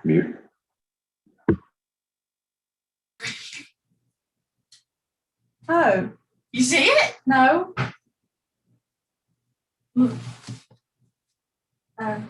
Mute. Oh, You see it? no. Oh.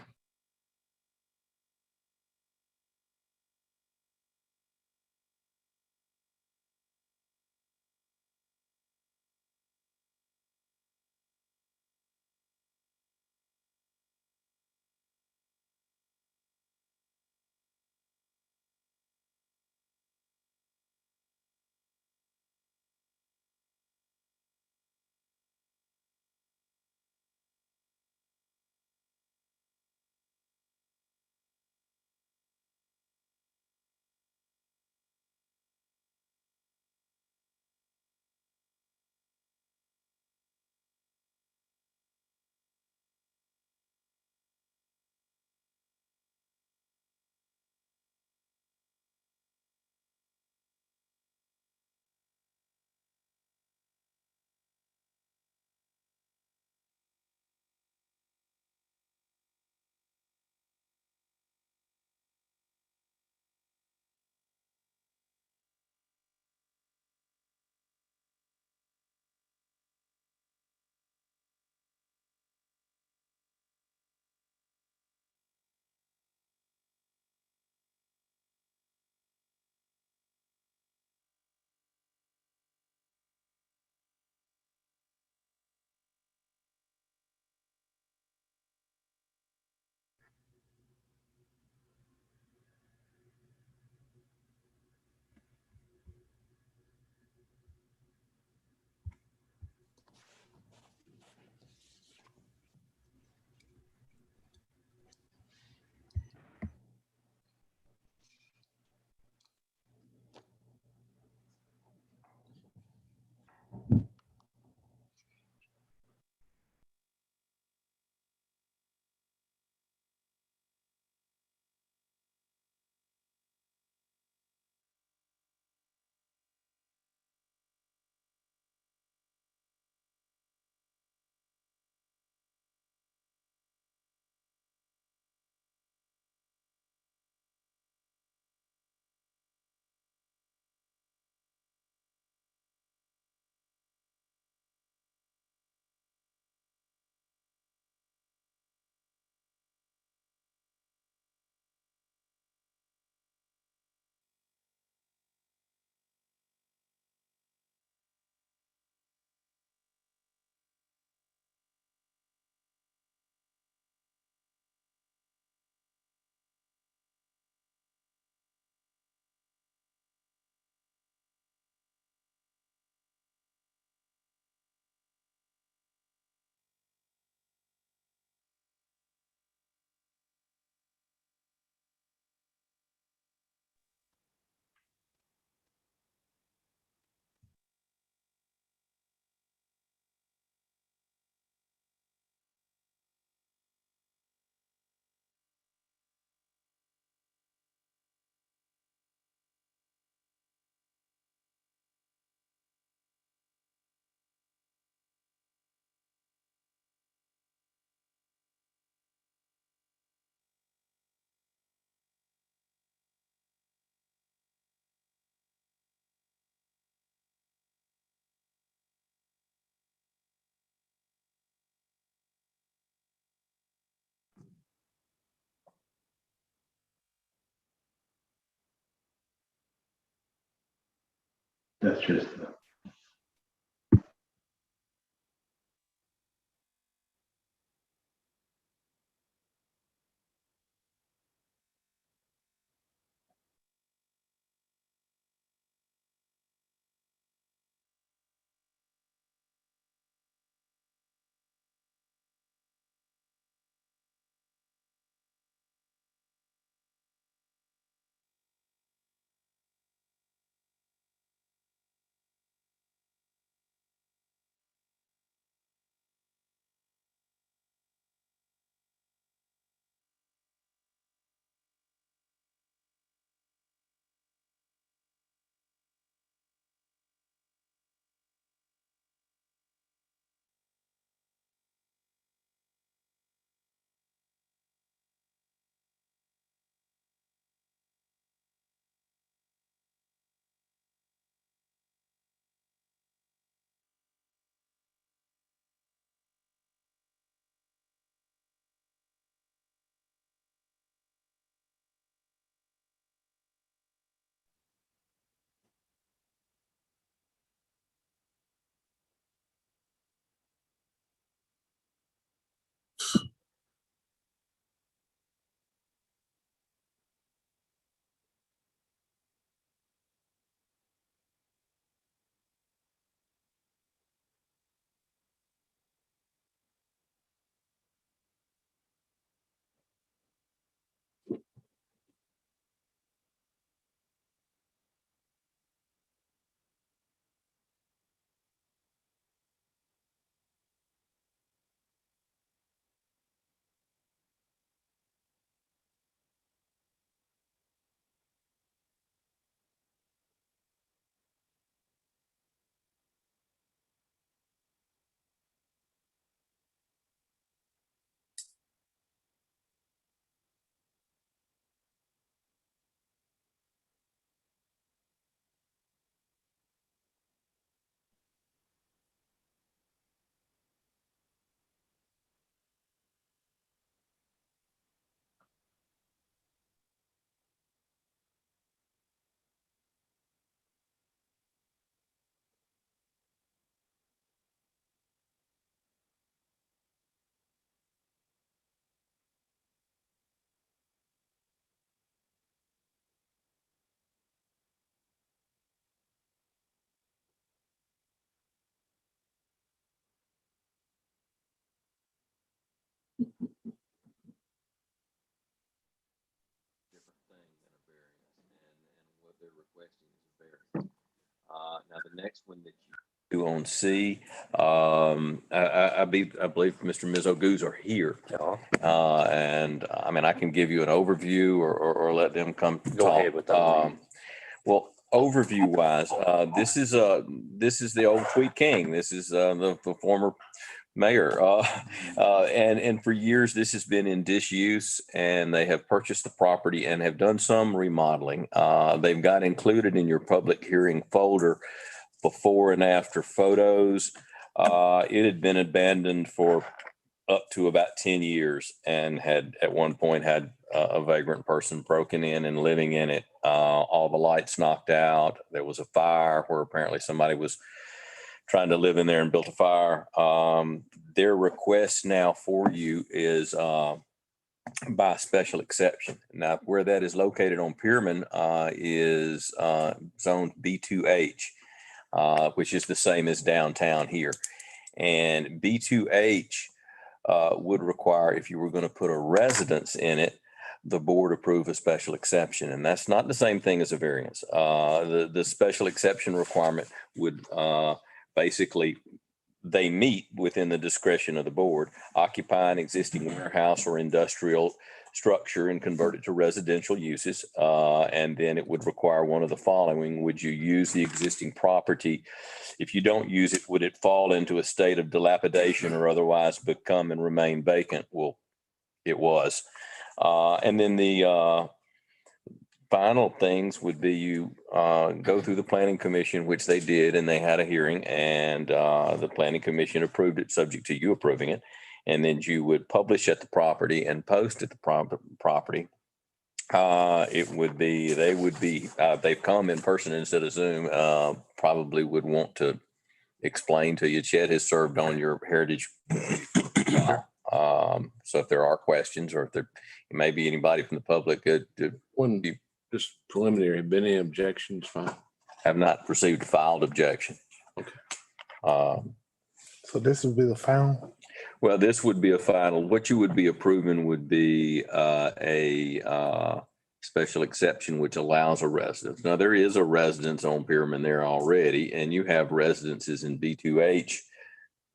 That's just they're requesting is a variance. Now, the next one that you do on C, I believe Mr. Ms. Oguz are here. And I mean, I can give you an overview or let them come Go talk. ahead with that. Well, overview wise, this is the old Tweed King. This is the former mayor. And for years, this has been in disuse, and they have purchased the property and have done some remodeling. They've got included in your public hearing folder before and after photos. It had been abandoned for up to about 10 years and had at one point had a vagrant person broken in and living in it. All the lights knocked out. There was a fire where apparently somebody was trying to live in there and built a fire. Their request now for you is by special exception. Now, where that is located on Pierman is zone B2H, which is the same as downtown here. And B2H would require, if you were going to put a residence in it, the board approve a special exception. And that's not the same thing as a variance. The special exception requirement would basically, they meet within the discretion of the board, occupy an existing warehouse or industrial structure and convert it to residential uses. And then it would require one of the following. Would you use the existing property? If you don't use it, would it fall into a state of dilapidation or otherwise become and remain vacant? Well, it was. And then the final things would be you go through the planning commission, which they did, and they had a hearing, and the planning commission approved it subject to you approving it. And then you would publish at the property and post at the property. It would be, they would be, they've come in person instead of Zoom, probably would want to explain to you. Chet has served on your heritage. So if there are questions, or if there may be anybody from the public Just preliminary, been any objections filed? have not received a filed objection. Okay. So this would be the final? Well, this would be a final. What you would be approving would be a special exception, which allows a residence. Now, there is a residence on Pierman there already, and you have residences in B2H.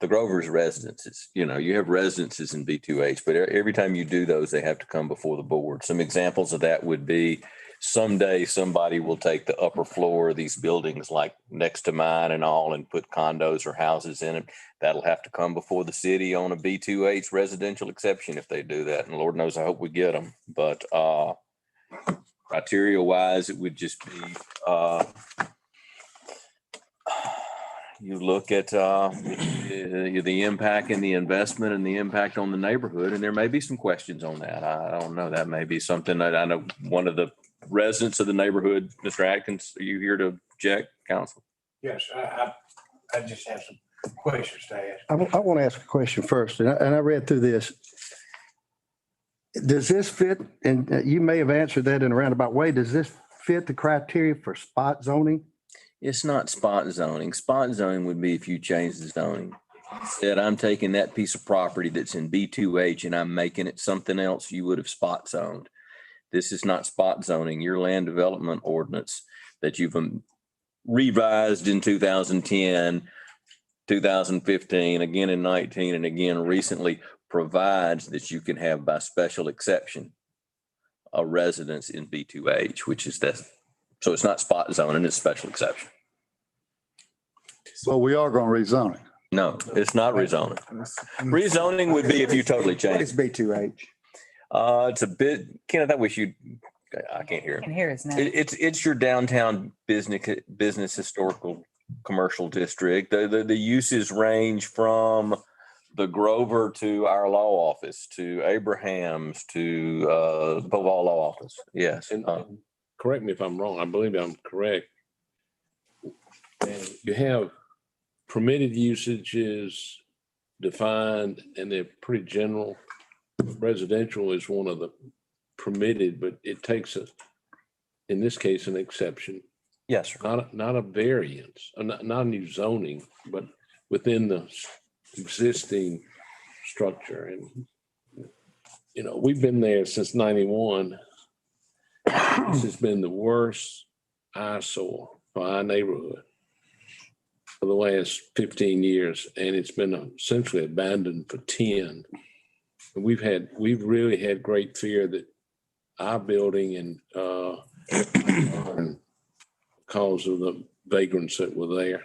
The Grover's residences, you have residences in B2H, but every time you do those, they have to come before the board. Some examples of that would be someday somebody will take the upper floor of these buildings like next to mine and all and put condos or houses in it. That'll have to come before the city on a B2H residential exception if they do that. And Lord knows, I hope we get them. But criteria wise, it would just be you look at the impact and the investment and the impact on the neighborhood, and there may be some questions on that. I don't know. That may be something that I know one of the residents of the neighborhood, Mr. Atkins, are you here to object, counsel? Yes, I just have some questions to ask. I want to ask a question first, and I read through this. Does this fit, and you may have answered that in a roundabout way, does this fit the criteria for spot zoning? It's not spot zoning. Spot zoning would be if you change the zoning. Said I'm taking that piece of property that's in B2H and I'm making it something else, you would have spot zoned. This is not spot zoning. Your land development ordinance that you've revised in 2010, 2015, again in 19, and again recently provides that you can have by special exception a residence in B2H, which is that. So it's not spot zoning, it's special exception. So we are going to rezone it. No, it's not rezoning. Rezoning would be if you totally change. It's B2H. It's a bit, Kenneth, I wish I can't hear I can him. hear us now. It's your downtown business historical commercial district. The uses range from the Grover to our law office, to Abraham's, to the Povall Law Office. Yes. And correct me if I'm wrong. I believe I'm correct. And you have permitted usages defined, and they're pretty general. Residential is one of the permitted, but it takes in this case, an exception. Yes, sir. Not a variance, not a new zoning, but within the existing structure. And, we've been there since 91. This has been the worst eyesore for our neighborhood for the last 15 years, and it's been essentially abandoned for 10. And we've really had great fear that our building and because of the vagrants that were there.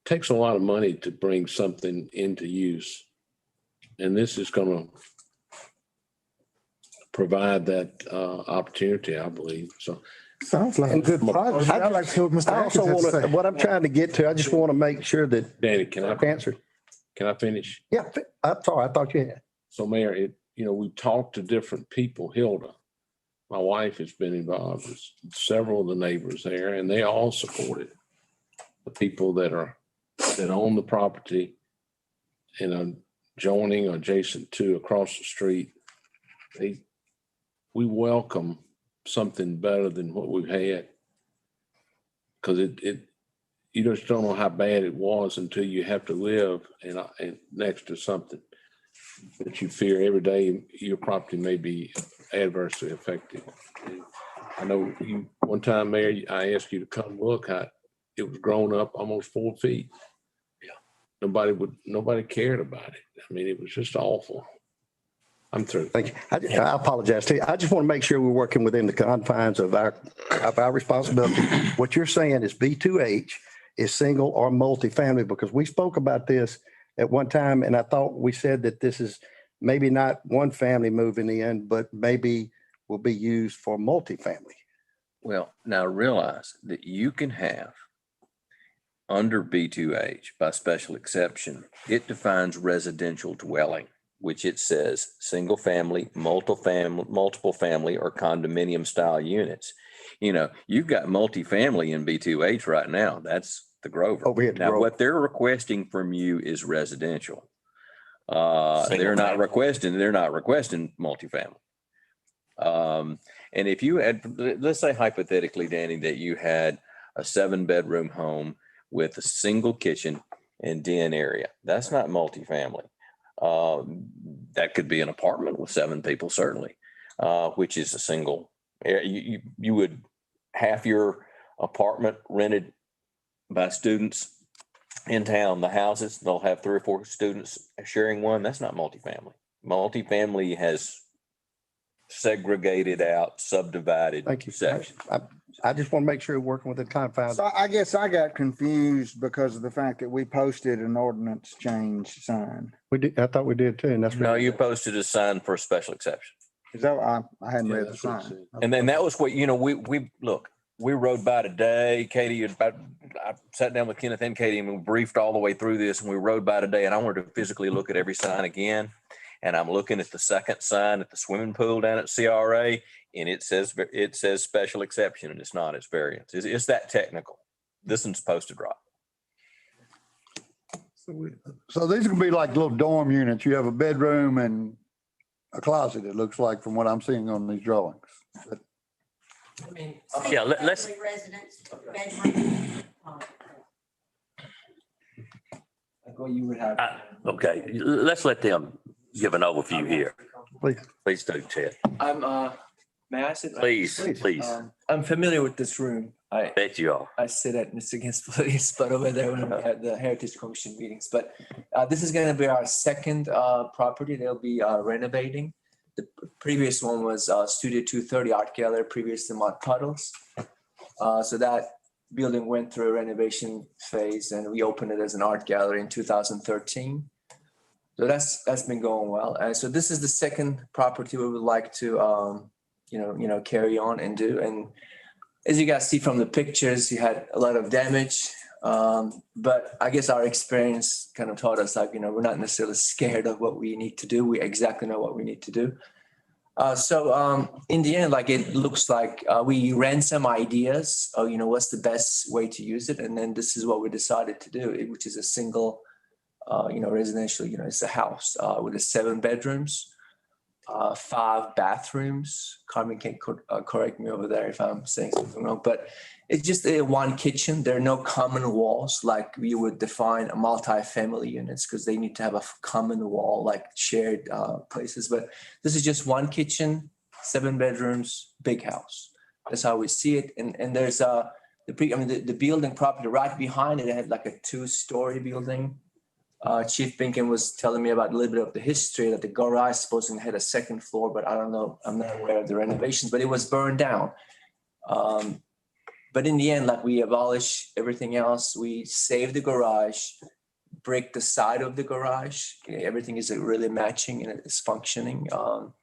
Takes a lot of money to bring something into use. And this is going to provide that opportunity, I believe. So Sounds like a And- good project. I'd like to hear what Mr. I also Atkins has want to to, say. what I'm trying to get to, I just want to make sure that Danny, can I answer. finish? Yeah, I'm sorry, I thought you had. So Mayor, we've talked to different people. Hilda, my wife, has been involved with several of the neighbors there, and they all supported the people that own the property and joining or adjacent to across the street. We welcome something better than what we've had. Because you just don't know how bad it was until you have to live and next to something that you fear every day your property may be adversely affected. And I know one time, Mayor, I asked you to come look how it was grown up almost 4 feet. Yeah. Nobody cared about it. I mean, it was just awful. I'm through. Thank you. I apologize to you. I just want to make sure we're working within the confines of our responsibility. What you're saying is B2H is single or multifamily, because we spoke about this at one time, and I thought we said that this is maybe not one family moving in, but maybe will be used for multifamily. Well, now realize that you can have under B2H by special exception, it defines residential dwelling, which it says single family, multiple family, or condominium style units. You've got multifamily in B2H right now. That's the Grover. Over here at the Now, Grover. what they're requesting from you is residential. They're Single not family. requesting multifamily. And if you had, let's say hypothetically, Danny, that you had a 7-bedroom home with a single kitchen and den area, that's not multifamily. That could be an apartment with 7 people, certainly, which is a single. You would have your apartment rented by students in town. The houses, they'll have 3 or 4 students sharing one. That's not multifamily. Multifamily has segregated out, subdivided Thank you. sections. I just want to make sure we're working within the confines. So I guess I got confused because of the fact that we posted an ordinance change sign. We did, I thought we did too, and that's. No, you posted a sign for a special exception. Is that, I hadn't Yeah, read the that's what it sign. said. And then that was what, we rode by today, Katie, I sat down with Kenneth and Katie and we briefed all the way through this, and we rode by today, and I wanted to physically look at every sign again. And I'm looking at the second sign at the swimming pool down at CRA, and it says special exception, and it's not, it's variance. It's that technical. This one's posted right. So these are gonna be like little dorm units. You have a bedroom and a closet, it looks like, from what I'm seeing on these drawings. Yeah, let's. Residence, bedroom. Like what you would have. Okay, let's let them give an overview here. Please. Please do, Ted. May I sit? Please. I'm familiar with this room. Bet you are. I sit at Mr. Against Police, but over there when we had the Heritage Commission meetings. But this is going to be our second property they'll be renovating. The previous one was Studio 230 Art Gallery, previous to Mud Puddles. So that building went through a renovation phase, and we opened it as an art gallery in 2013. So that's been going well. And so this is the second property we would like to carry on and do. And as you guys see from the pictures, you had a lot of damage. But I guess our experience kind of taught us, we're not necessarily scared of what we need to do. We exactly know what we need to do. So in the end, it looks like we ran some ideas of, what's the best way to use it. And then this is what we decided to do, which is a single, residential, it's a house with 7 bedrooms. 5 bathrooms. Carmen can correct me over there if I'm saying something wrong, but it's just one kitchen. There are no common walls like we would define a multi-family units, because they need to have a common wall, like shared places. But this is just one kitchen, 7 bedrooms, big house. That's how we see it. And there's the building property right behind it, it had like a 2-story building. Chief Pinkin was telling me about a little bit of the history that the garage supposedly had a 2nd floor, but I don't know. I'm not aware of the renovations, but it was burned down. But in the end, like, we abolish everything else. We save the garage, break the side of the garage. Everything is really matching and it's functioning. So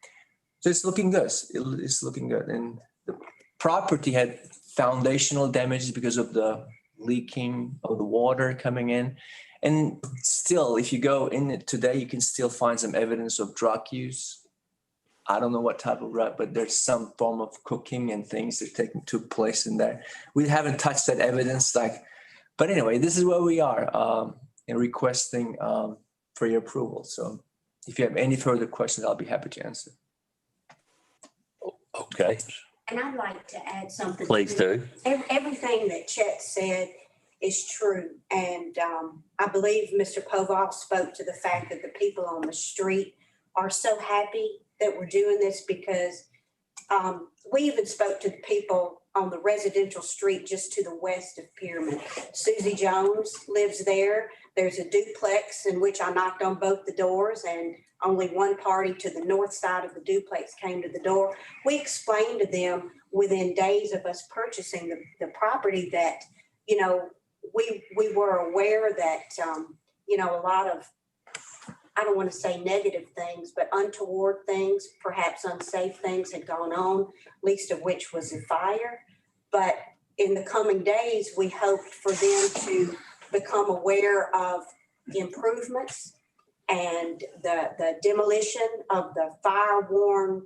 it's looking good. It's looking good. And the property had foundational damage because of the leaking of the water coming in. And still, if you go in it today, you can still find some evidence of drug use. I don't know what type of drug, but there's some form of cooking and things that took place in there. We haven't touched that evidence, but anyway, this is where we are in requesting for your approval. So if you have any further questions, I'll be happy to answer. Okay, And I'd like to add something. please do. Everything that Chet said is true. And I believe Mr. Povall spoke to the fact that the people on the street are so happy that we're doing this, because we even spoke to the people on the residential street just to the west of Pyramid. Susie Jones lives there. There's a duplex in which I knocked on both the doors, and only one party to the north side of the duplex came to the door. We explained to them within days of us purchasing the property that, we were aware that, a lot of, I don't want to say negative things, but untoward things, perhaps unsafe things had gone on, least of which was a fire. But in the coming days, we hoped for them to become aware of the improvements and the demolition of the fire-worn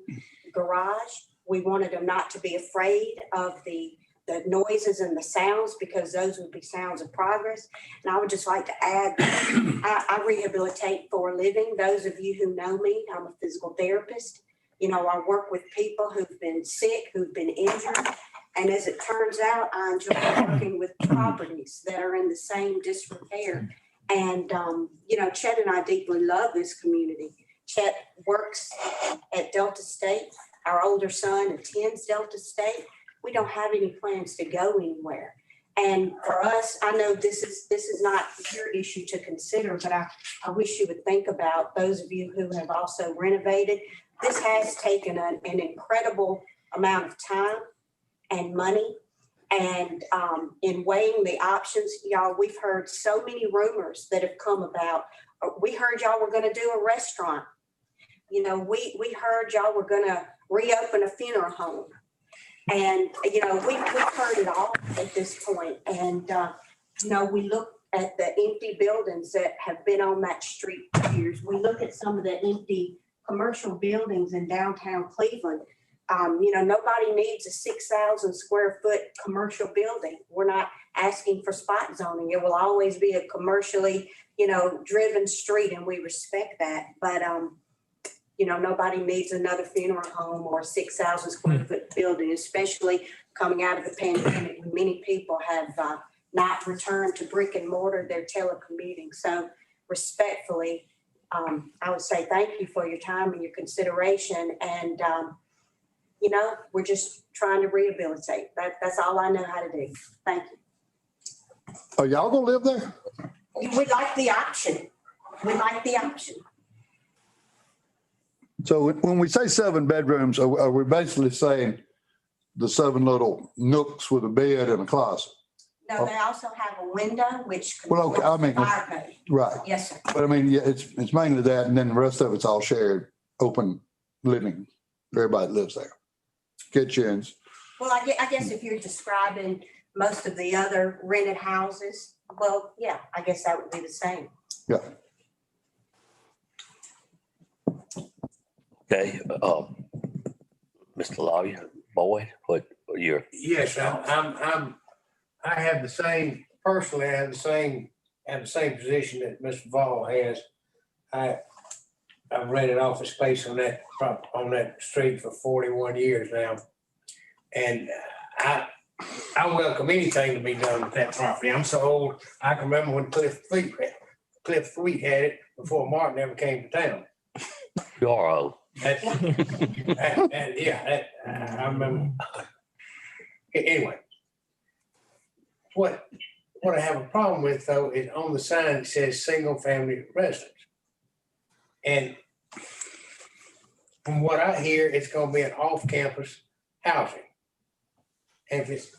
garage. We wanted them not to be afraid of the noises and the sounds, because those would be sounds of progress. And I would just like to add, I rehabilitate for a living. Those of you who know me, I'm a physical therapist. I work with people who've been sick, who've been injured. And as it turns out, I enjoy working with properties that are in the same disrepair. And, Chet and I deeply love this community. Chet works at Delta State. Our older son attends Delta State. We don't have any plans to go anywhere. And for us, I know this is not your issue to consider, but I wish you would think about those of you who have also renovated. This has taken an incredible amount of time and money. And in weighing the options, y'all, we've heard so many rumors that have come about. We heard y'all were going to do a restaurant. We heard y'all were going to reopen a funeral home. And, we've heard it all at this point. And, we look at the empty buildings that have been on that street for years. We look at some of the empty commercial buildings in downtown Cleveland. Nobody needs a 6,000 square foot commercial building. We're not asking for spot zoning. It will always be a commercially, driven street, and we respect that. But, nobody needs another funeral home or a 6,000 square foot building, especially coming out of the pandemic. Many people have not returned to brick and mortar. They're telecommuting. So respectfully, I would say thank you for your time and your consideration. And, we're just trying to rehabilitate. That's all I know how to do. Thank you. Are y'all gonna live there? We like the option. So when we say 7 bedrooms, are we basically saying the 7 little nooks with a bed and a closet? No, they also have a window, which. Well, okay, I mean, fire code. right. Yes, sir. But I mean, yeah, it's mainly that, and then the rest of it's all shared, open living. Everybody lives there. Kitchens. Well, I guess if you're describing most of the other rented houses, well, yeah, I guess that would be the same. Yeah. Okay, Mr. Lawyer, Boyd, what your, Yes, I have the same, personally, I have the same position that Mr. Ball has. I've rented office space on that street for 41 years now. And I welcome anything to be done with that property. I'm so old, I can remember when Cliff Fleet had it before Martin ever came to town. you are old. I remember. Anyway. What I have a problem with though is on the sign it says single family residence. And from what I hear, it's gonna be an off-campus housing. And if it's,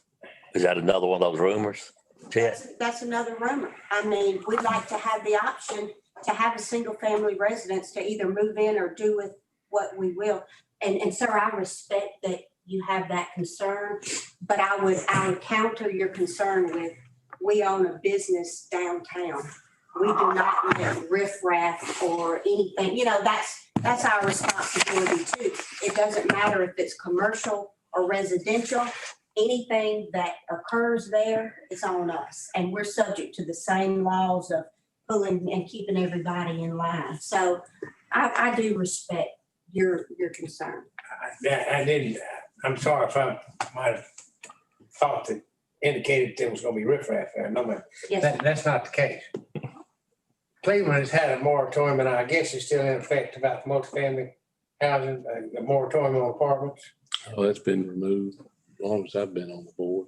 Is that another one of those rumors? Chet? That's another rumor. I mean, we'd like to have the option to have a single family residence to either move in or do with what we will. And sir, I respect that you have that concern, but I would counter your concern with, we own a business downtown. We do not let riffraff or anything, you know, that's our responsibility too. It doesn't matter if it's commercial or residential, anything that occurs there is on us. And we're subject to the same laws of pulling and keeping everybody in line. So I do respect your concern. I didn't, I'm sorry if I might have thought that indicated there was gonna be riffraff there. No, man, Yes, that's not the case. Cleveland has had a moratorium, and I guess it's still in effect about multifamily housing, a moratorium on apartments. Oh, that's been removed as long as I've been on the board.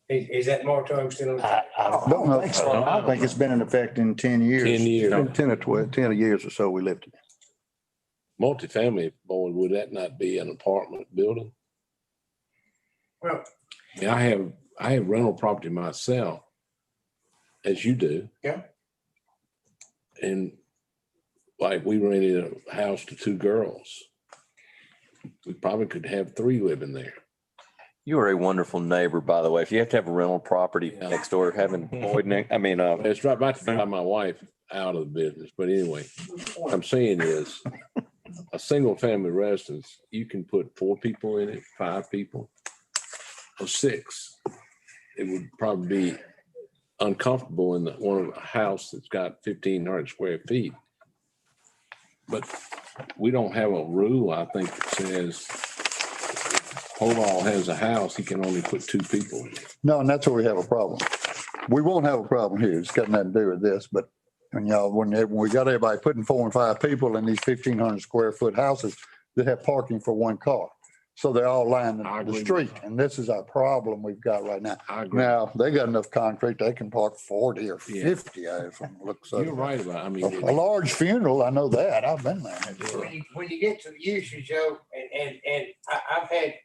Is that moratorium still in? I Don't know. I think it's been in effect in 10 years. 10 years. 10 or 12, 10 years or so we lived it. Multifamily, boy, would that not be an apartment building? Well, I mean, I have rental property myself, as you do. Yeah. And like we rented a house to 2 girls. We probably could have 3 living there. You are a wonderful neighbor, by the way. If you have to have a rental property Yeah. next door, having Boyd, It's right about to drive my wife out of the business, but anyway, what I'm saying is a single family residence, you can put 4 people in it, 5 people, or 6. It would probably be uncomfortable in one of a house that's got 1,500 square feet. But we don't have a rule, I think, that says Hoball has a house, he can only put 2 people in it. No, and that's where we have a problem. We won't have a problem here. It's got nothing to do with this, but when we got everybody putting 4 and 5 people in these 1,500 square foot houses that have parking for 1 car. So they're all lining I the agree. street, and this is our problem we've got right now. I agree. Now, they got enough concrete, they can park 40 or Yeah. 50 from the looks of it. You're right about, I mean. A large funeral, I know that. I've been there. when you get to the usage, Joe, and I've had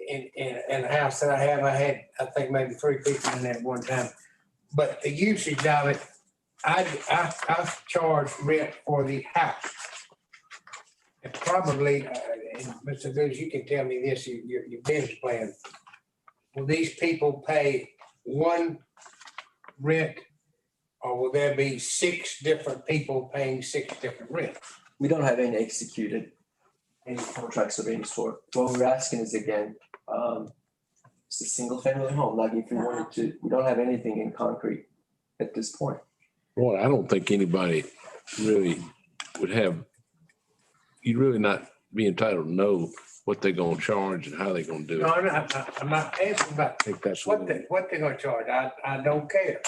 in the house that I had, I think maybe 3 people in there at one time. But the usage of it, I charge rent for the house. And probably, and Mr. Goose, you can tell me this, your business plan. Will these people pay 1 rent, or will there be 6 different people paying 6 different rents? We don't have any executed, any contracts of any sort. What we're asking is again, it's a single family home, like if you wanted to, we don't have anything in concrete at this point. Boy, I don't think anybody really would have, you'd really not be entitled to know what they're gonna charge and how they're gonna do No, it. I'm not asking about I think that's what they're gonna charge. I don't care.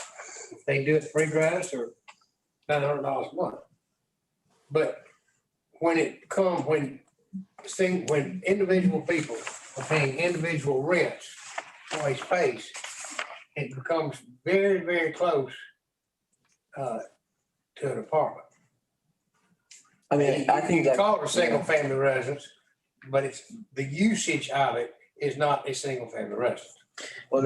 If they do it free gratis or $900 a month. But when individual people are paying individual rents for a space, it becomes very, very close to an apartment. I mean, I think You that. call it a single family residence, but it's, the usage of it is not a single family residence. Well,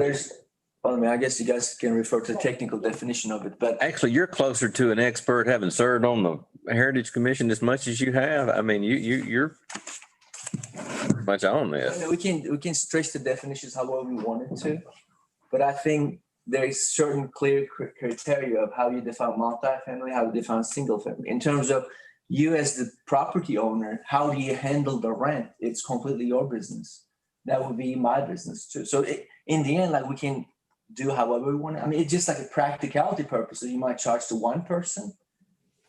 I mean, I guess you guys can refer to the technical definition of it, but Actually, you're closer to an expert having served on the Heritage Commission as much as you have. I mean, you're pretty much on this. we can stretch the definitions however we wanted to. But I think there is certain clear criteria of how you define multifamily, how you define single family. In terms of you as the property owner, how do you handle the rent? It's completely your business. That would be my business too. So in the end, like we can do however we want. I mean, it's just like a practicality purpose. So you might charge to one person.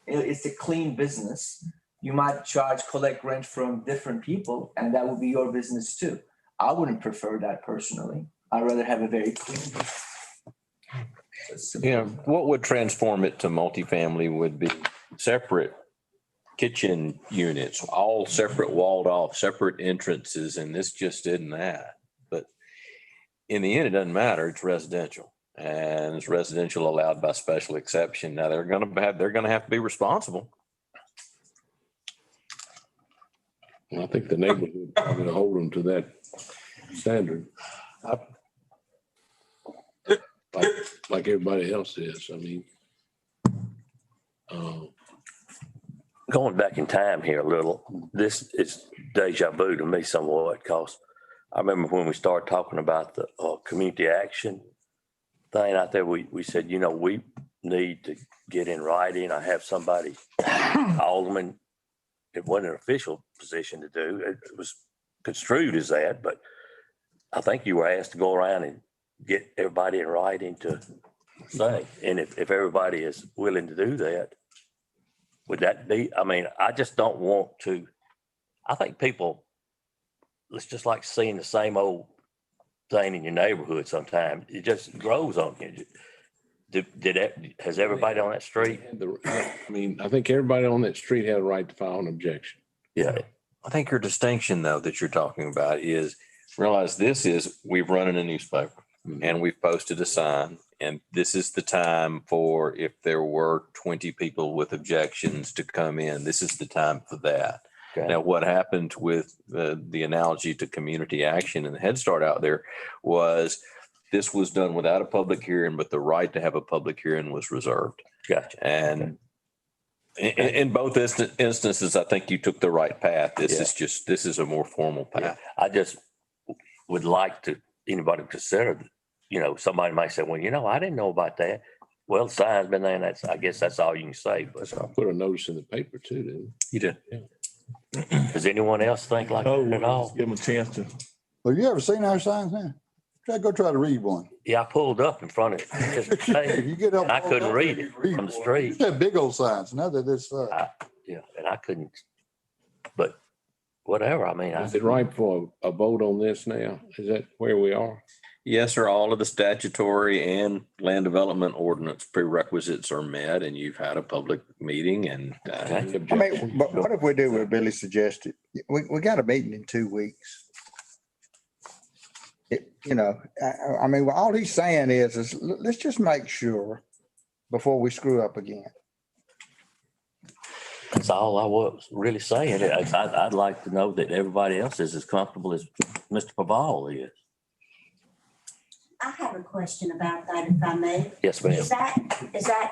It's a clean business. You might collect rent from different people, and that would be your business too. I wouldn't prefer that personally. I'd rather have a very clean. You know, what would transform it to multifamily would be separate kitchen units, all separate walled off, separate entrances, and this just isn't that. But in the end, it doesn't matter. It's residential, and it's residential allowed by special exception. Now they're going to have to be responsible. I think the neighborhood is going to hold them to that standard. Like everybody else is. I mean, Going back in time here a little, this is deja vu to me somewhat, because I remember when we started talking about the community action thing out there, we said, you know, we need to get in writing. I have somebody, Aldermen, it wasn't an official position to do. It was construed as that, but I think you were asked to go around and get everybody in writing to say. And if everybody is willing to do that, would that be, I mean, I just don't want to, I think people, it's just like seeing the same old thing in your neighborhood sometimes. It just grows on you. Has everybody on that street? I mean, I think everybody on that street had a right to file an objection. Yeah. I think your distinction, though, that you're talking about is realize we've run in a newspaper and we've posted a sign, and this is the time for, if there were 20 people with objections to come in, this is the time for that. Okay. Now, what happened with the analogy to community action and the Head Start out there was this was done without a public hearing, but the right to have a public hearing was reserved. Gotcha. And in both instances, I think you took the right path. This is a more formal path. Yeah. I just would like to, anybody consider, you know, somebody might say, well, you know, I didn't know about that. Well, the sign's been there, and I guess that's all you can say. But I put a notice in the paper too, didn't You did. does anyone else think like that at all? Give them a chance to. Well, you ever seen our signs now? Go try to read one. Yeah, I pulled up in front of it. If you get up. And I couldn't read it from the street. They're big old signs, now that this, Yeah, and I couldn't, but whatever, I mean, it? Is it right for a vote on this now? Is that where we are? Yes, sir. All of the statutory and land development ordinance prerequisites are met, and you've had a public meeting and I mean, but what if we do what Billy suggested? We got a meeting in 2 weeks. I mean, all he's saying is let's just make sure before we screw up again. that's all I was really saying. I'd like to know that everybody else is as comfortable as Mr. Paval is. I have a question about that, if I may. Yes, ma'am. Is that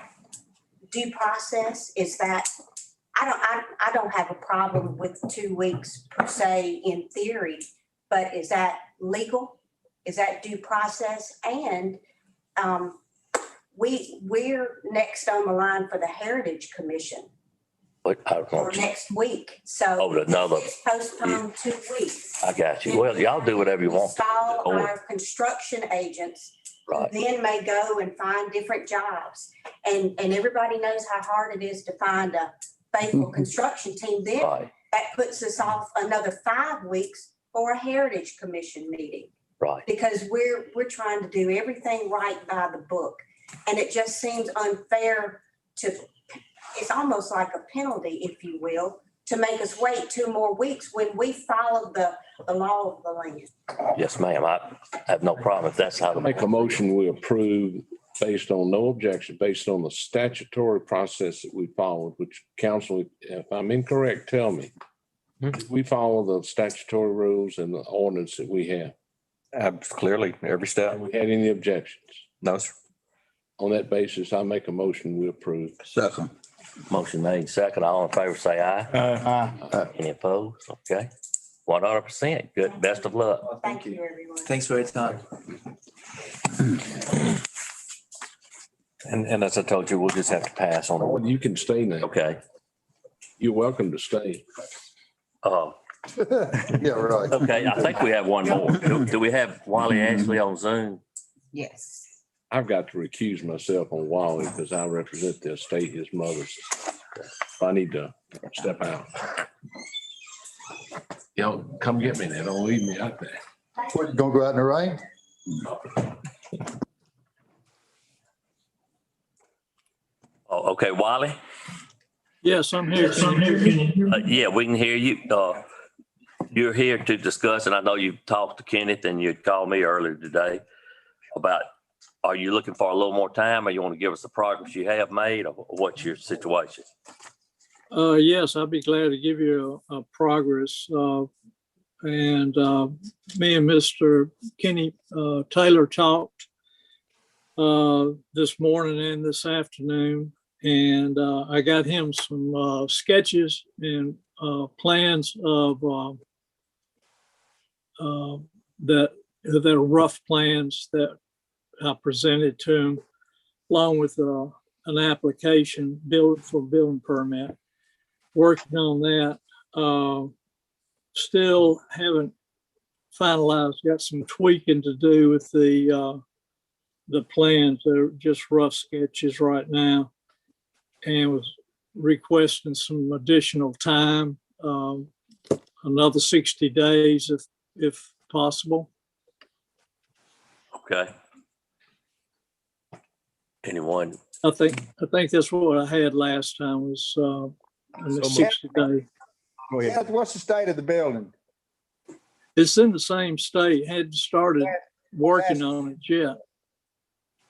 due process? Is that, I don't have a problem with 2 weeks per se in theory, but is that legal? Is that due process? And we're next on the line for the Heritage Commission But I don't for know. next week. So Oh, another, it's postponed 2 weeks. I got you. Well, y'all do whatever you want. Install Go on. our construction agents who Right. then may go and find different jobs. And everybody knows how hard it is to find a faithful construction team. Then Right, that puts us off another 5 weeks for a Heritage Commission meeting. right. Because we're trying to do everything right by the book. And it just seems unfair it's almost like a penalty, if you will, to make us wait 2 more weeks when we followed the law of the land. Yes, ma'am. I have no problem if that's how I the. make a motion, we approve based on no objection, based on the statutory process that we followed, which council, if I'm incorrect, tell me. We follow the statutory rules and the ordinance that we have. Clearly, every step. Have we had any objections? No, sir. On that basis, I make a motion, we approve. second. Motion made second. All in favor, say aye. Any opposed? Okay. 100%. Good. Best of luck. Thank you, everyone. Thanks for your time. And as I told you, we'll just have to pass on Oh, it. you can stay now. Okay. You're welcome to stay. Yeah, right. Okay. I think we have one more. Do we have Wally Ashley on Zoom? Yes. I've got to recuse myself on Wally because I represent the estate, his mother's. I need to step out. Y'all come get me now. Don't leave me out there. What, you gonna go out in the rain? Oh, okay. Wally? Yes, I'm here. Can you hear me? Yeah, we can hear you. you're here to discuss, and I know you talked to Kenneth and you called me earlier today about, are you looking for a little more time, or you want to give us the progress you have made, or what's your situation? Yes, I'd be glad to give you a progress. And me and Mr. Kenny Taylor talked this morning and this afternoon, and I got him some sketches and plans of that are rough plans that I presented to him, along with an application for building permit. Working on that. Still haven't finalized. Got some tweaking to do with the plans. They're just rough sketches right now, and was requesting some additional time, another 60 days if possible. Okay. Anyone? I think that's what I had last time was in the 60 days. Go ahead. What's the state of the building? It's in the same state. Hadn't started working on it yet.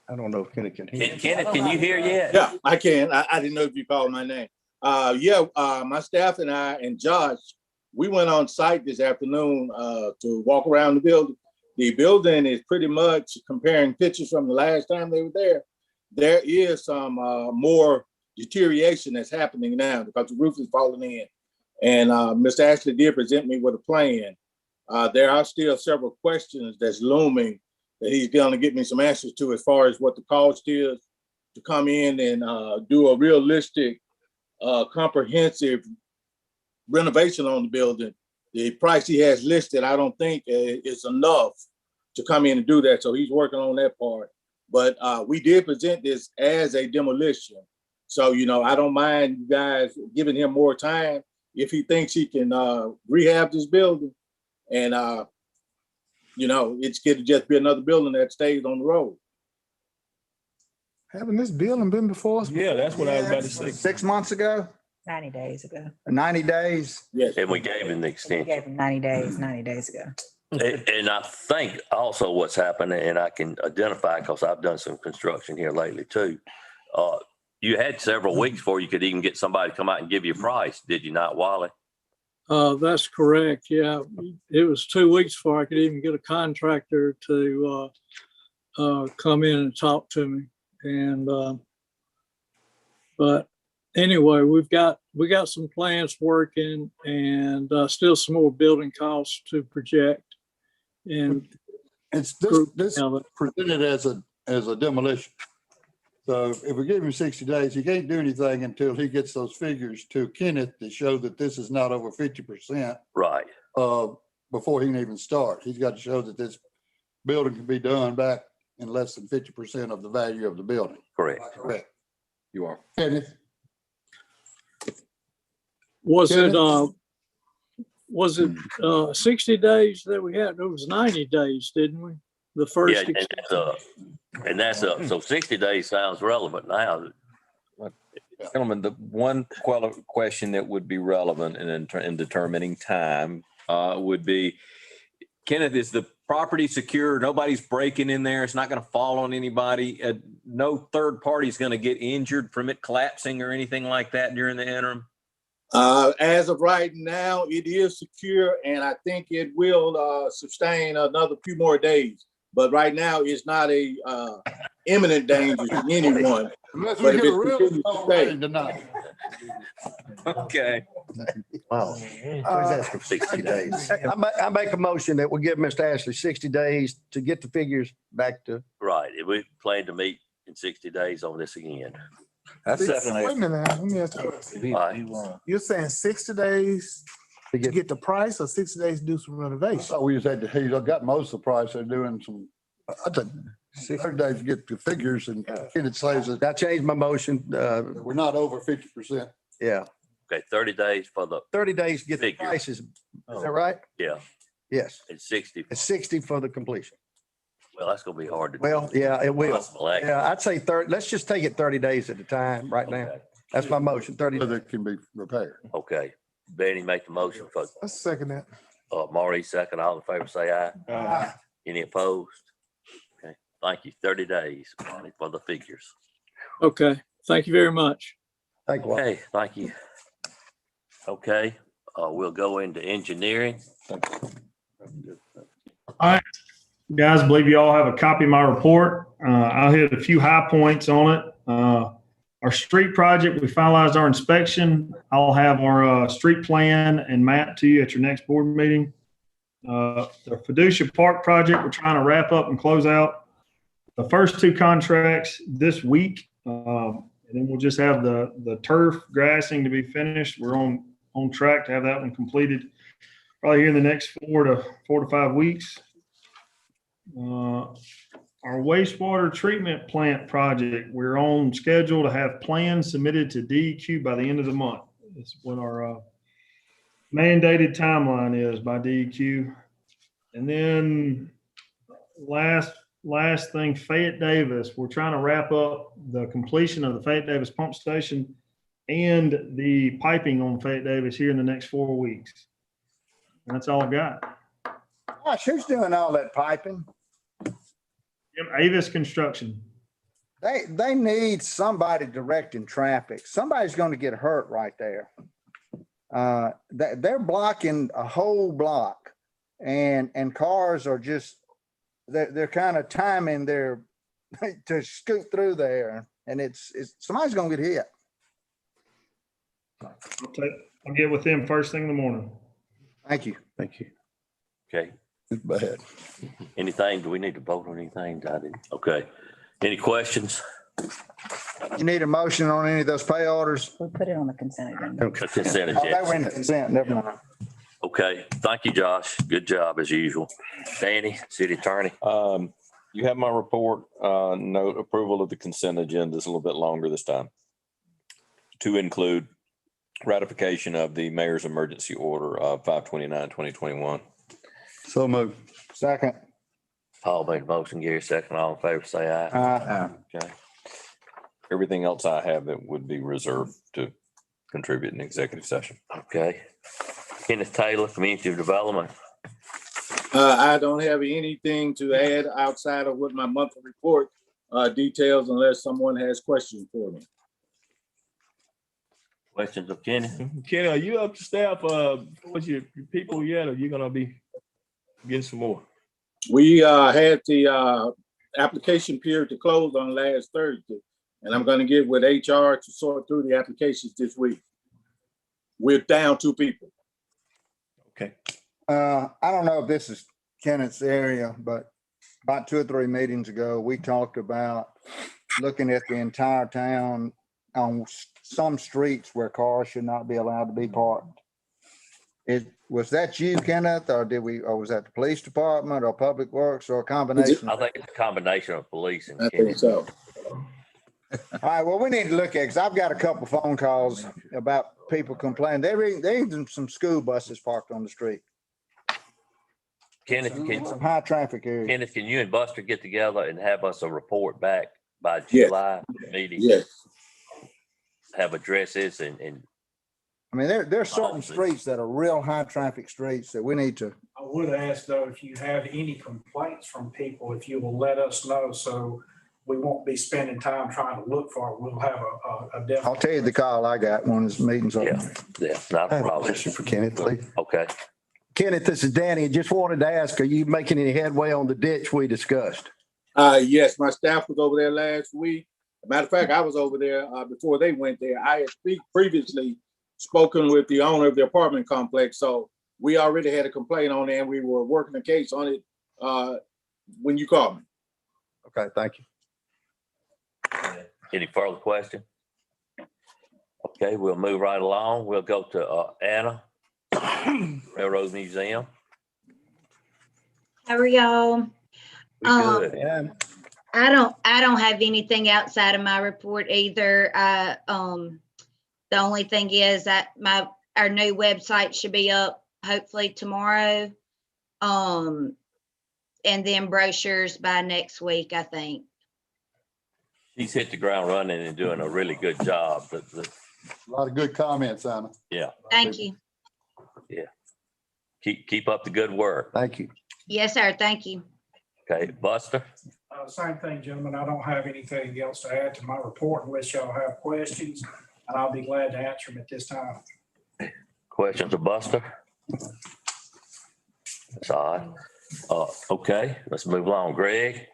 I don't know if Kenneth can hear. Kenneth, can you hear yet? Yeah, I can. I didn't know if you called my name. My staff and I and Josh, we went on site this afternoon to walk around the building. The building is pretty much, comparing pictures from the last time they were there, there is some more deterioration that's happening now because the roof is falling in. And Mr. Ashley did present me with a plan. There are still several questions that's looming that he's going to get me some answers to, as far as what the cost is to come in and do a realistic, comprehensive renovation on the building. The price he has listed, I don't think is enough to come in and do that. So he's working on that part. But we did present this as a demolition. So, I don't mind you guys giving him more time if he thinks he can rehab this building. And, it's going to just be another building that stays on the road. Haven't this building been before us? Yeah, that's what I was about to say. 6 months ago, 90 days ago. 90 days? Yes. And we gave him the We extension. gave him 90 days ago. And I think also what's happening, and I can identify because I've done some construction here lately too. You had several weeks before you could even get somebody to come out and give you a price, did you not, Wally? That's correct. Yeah, it was 2 weeks before I could even get a contractor to come in and talk to me. And but anyway, we got some plans working, and still some more building costs to project. And It's this presented as a demolition. So if we give him 60 days, he can't do anything until he gets those figures to Kenneth to show that this is not over 50%. Right. Before he can even start. He's got to show that this building can be done back in less than 50% of the value of the building. Correct. Correct. You are. Kenneth? was it 60 days that we had? It was 90 days, didn't we? The first. Yeah, and that's up. So 60 days sounds relevant now. Gentlemen, the one question that would be relevant in determining time would be, Kenneth, is the property secure? Nobody's breaking in there. It's not going to fall on anybody. No third party is going to get injured from it collapsing or anything like that during the interim? As of right now, it is secure, and I think it will sustain another few more days. But right now, it's not a imminent danger to anyone. Unless But we if get a it real continues to strong stay- rain tonight. Okay. Wow. He's asking for 60 days. I make a motion that we give Mr. Ashley 60 days to get the figures back to. Right. We plan to meet in 60 days on this again. Wait a minute now, let me ask you a question. Right. You're saying 60 days to get the price, or 60 days to do some renovation? So we just had he's got most of the price. They're doing some, I think, 30 days to get the figures, and Kenneth says that I changed my motion. we're not over 50%. Yeah, Okay, 30 days for the, 30 days to get the Figures. prices. Is that right? yeah, Yes. it's 60. It's 60 for the completion. Well, that's going to be hard to do. Well, yeah, it will. Possible action. Yeah, I'd say 30, let's just take it 30 days at a time right now. Okay. That's my motion, 30 So days. that can be repaired. Okay. Benny make the motion for, Let's second that. Maurice second. All in favor, say aye. Aye. Any opposed? Okay, thank you. 30 days Bonnie, for the figures. Okay, thank you very much. Thank you. Okay, thank you. Okay, we'll go into engineering. All right, guys, I believe you all have a copy of my report. I'll hit a few high points on it. Our street project, we finalized our inspection. I'll have our street plan and map to you at your next board meeting. The Fiducia Park project, we're trying to wrap up and close out the first two contracts this week. And then we'll just have the turf grassing to be finished. We're on track to have that one completed probably here in the next 4 to 5 weeks. Our wastewater treatment plant project, we're on schedule to have plans submitted to DEQ by the end of the month. That's what our mandated timeline is by DEQ. And then last thing, Fayette Davis, we're trying to wrap up the completion of the Fayette Davis pump station and the piping on Fayette Davis here in the next 4 weeks. And that's all I got. Gosh, who's doing all that piping? Yep, Avis Construction. They need somebody directing traffic. Somebody's going to get hurt right there. They're blocking a whole block, and cars are just they're kind of timing their to scoot through there, and it's somebody's going to get hit. I'll get with them first thing in the morning. Thank you. Thank you. Okay. It's bad. Anything? Do we need to vote on anything? I didn't. Okay. Any questions? You need a motion on any of those pay orders? We put it on the consent agenda. Consent Oh, they were in agenda. the consent, never mind. Okay. Thank you, Josh. Good job as usual. Danny, city attorney. You have my report. Note approval of the consent agenda is a little bit longer this time, to include ratification of the mayor's emergency order of 5/29/2021. So moved. Second. Paul made a motion, Gary second. All in favor, say aye. Okay. Everything else I have that would be reserved to contribute in executive session. Okay. Kenneth Taylor, Community Development. I don't have anything to add outside of what my monthly report details unless someone has questions for me. Questions of Kenny? Kenny, are you up to staff with your people yet, or you gonna be getting some more? We had the application period to close on last Thursday, and I'm gonna get with HR to sort through the applications this week. We're down 2 people. Okay. I don't know if this is Kenneth's area, but about 2 or 3 meetings ago, we talked about looking at the entire town on some streets where cars should not be allowed to be parked. Was that you, Kenneth, or was that the police department or public works or a combination? I think it's a combination of police and I Kenny. think so. All right, well, we need to look at, because I've got a couple phone calls about people complaining. There even some school buses parked on the street. Kenneth, Some high traffic areas. Kenneth, can you and Buster get together and have us a report back by Yes. July meeting? Yes. Have addresses and I mean, there's certain streets that are real high traffic streets that we need to. I would ask though, if you have any complaints from people, if you will let us know, so we won't be spending time trying to look for it. We'll have a definite. I'll tell you the call I got when this meeting's over. yeah, not I a have a problem. question for Kenneth, please. Okay. Kenneth, this is Danny. Just wanted to ask, are you making any headway on the ditch we discussed? Yes, my staff was over there last week. Matter of fact, I was over there before they went there. I had previously spoken with the owner of the apartment complex, so we already had a complaint on it, and we were working a case on it when you called me. Okay, thank you. Any further question? Okay, we'll move right along. We'll go to Anna, Railroad Museum. How are y'all? We good. I don't have anything outside of my report either. The only thing is that our new website should be up hopefully tomorrow. And then brochures by next week, I think. She's hit the ground running and doing a really good job. A lot of good comments, Anna. Yeah. Thank you. Yeah. Keep up the good work. Thank you. Yes, sir. Thank you. Okay, Buster? Same thing, gentlemen. I don't have anything else to add to my report unless y'all have questions, and I'll be glad to answer them at this time. Questions of Buster? That's all right. Okay, let's move along. Greg?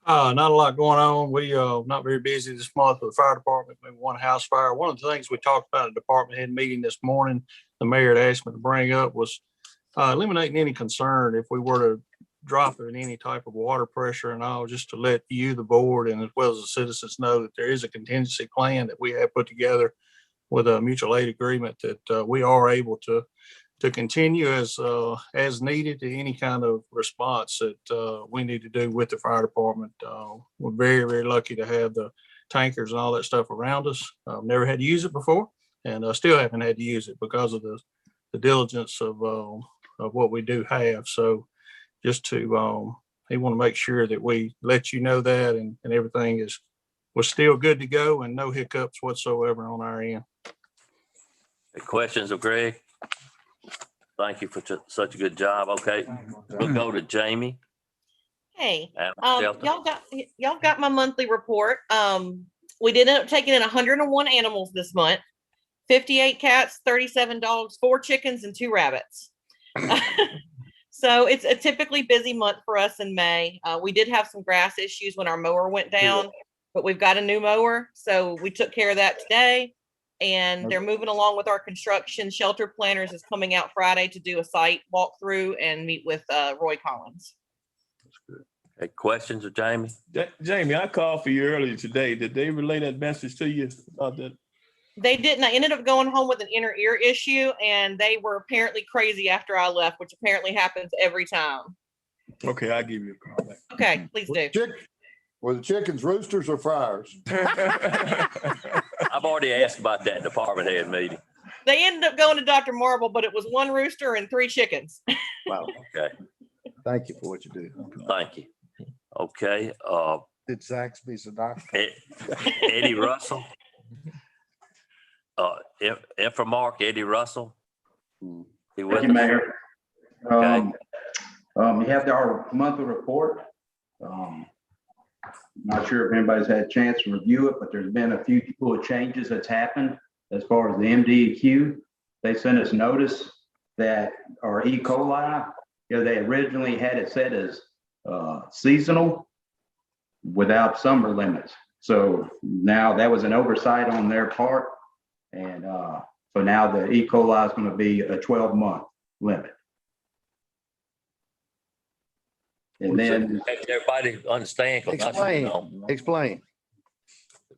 Not a lot going on. We not very busy this month with the fire department. Maybe one house fire. One of the things we talked about at the department head meeting this morning, the mayor had asked me to bring up was eliminating any concern if we were to drop in any type of water pressure and all, just to let you, the board, and as well as the citizens know that there is a contingency plan that we have put together with a mutual aid agreement that we are able to continue as needed to any kind of response that we need to do with the fire department. We're very, very lucky to have the tankers and all that stuff around us. I've never had to use it before, and I still haven't had to use it because of the diligence of what we do have. So just to, they want to make sure that we let you know that and everything was still good to go and no hiccups whatsoever on our end. Questions of Greg? Thank you for such a good job. Okay, we'll go to Jamie. Hey, Animal y'all got my monthly report. We did end up taking in 101 animals this month, 58 cats, 37 dogs, 4 chickens, and 2 rabbits. So it's a typically busy month for us in May. We did have some grass issues when our mower went down, but we've got a new mower. So we took care of that today. And they're moving along with our construction. Shelter Planners is coming out Friday to do a site walkthrough and meet with Roy Collins. That's good. Okay, questions of Jamie? Jamie, I called for you earlier today. Did they relay that message to you about that? They didn't. I ended up going home with an inner ear issue, and they were apparently crazy after I left, which apparently happens every time. Okay, I'll give you a call back. Okay, please do. Were the chickens roosters or fryers? I've already asked about that department head meeting. They ended up going to Dr. Marble, but it was 1 rooster and 3 chickens. Wow. Okay. Thank you for what you do. Thank you. Okay. Did Zaxby's a doctor? Eddie Russell. Infomark, Eddie Russell. Thank you, Mayor. Okay. You have our monthly report. Not sure if anybody's had a chance to review it, but there's been a few little changes that's happened as far as the MDEQ. They sent us notice that our E. coli, they originally had it set as seasonal without summer limits. So now that was an oversight on their part. And so now the E. coli is going to be a 12-month limit. And then everybody understand. Explain.